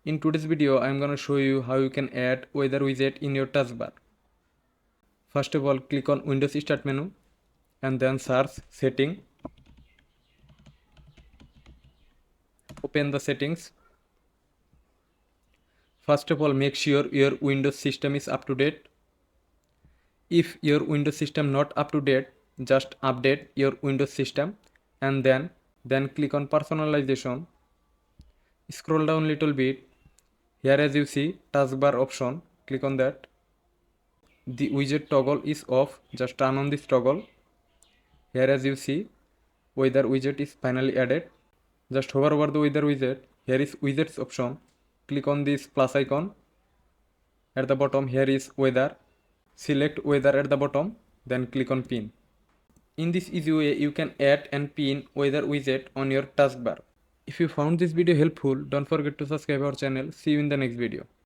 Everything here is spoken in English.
In today's video, I am going to show you how you can add weather widget in your taskbar. First of all, click on Windows Start menu and then search Setting. Open the settings. First of all, make sure your Windows system is up to date. If your Windows system not up to date, just update your Windows system and then click on personalization. Scroll down little bit. Here as you see taskbar option, click on that. The widget toggle is off, just turn on this toggle. Here as you see weather widget is finally added. Just hover over the weather widget. Here is widgets option. Click on this plus icon. At the bottom here is weather. Select weather at the bottom, then click on pin. In this easy way you can add and pin weather widget on your taskbar. If you found this video helpful, don't forget to subscribe our channel. See you in the next video.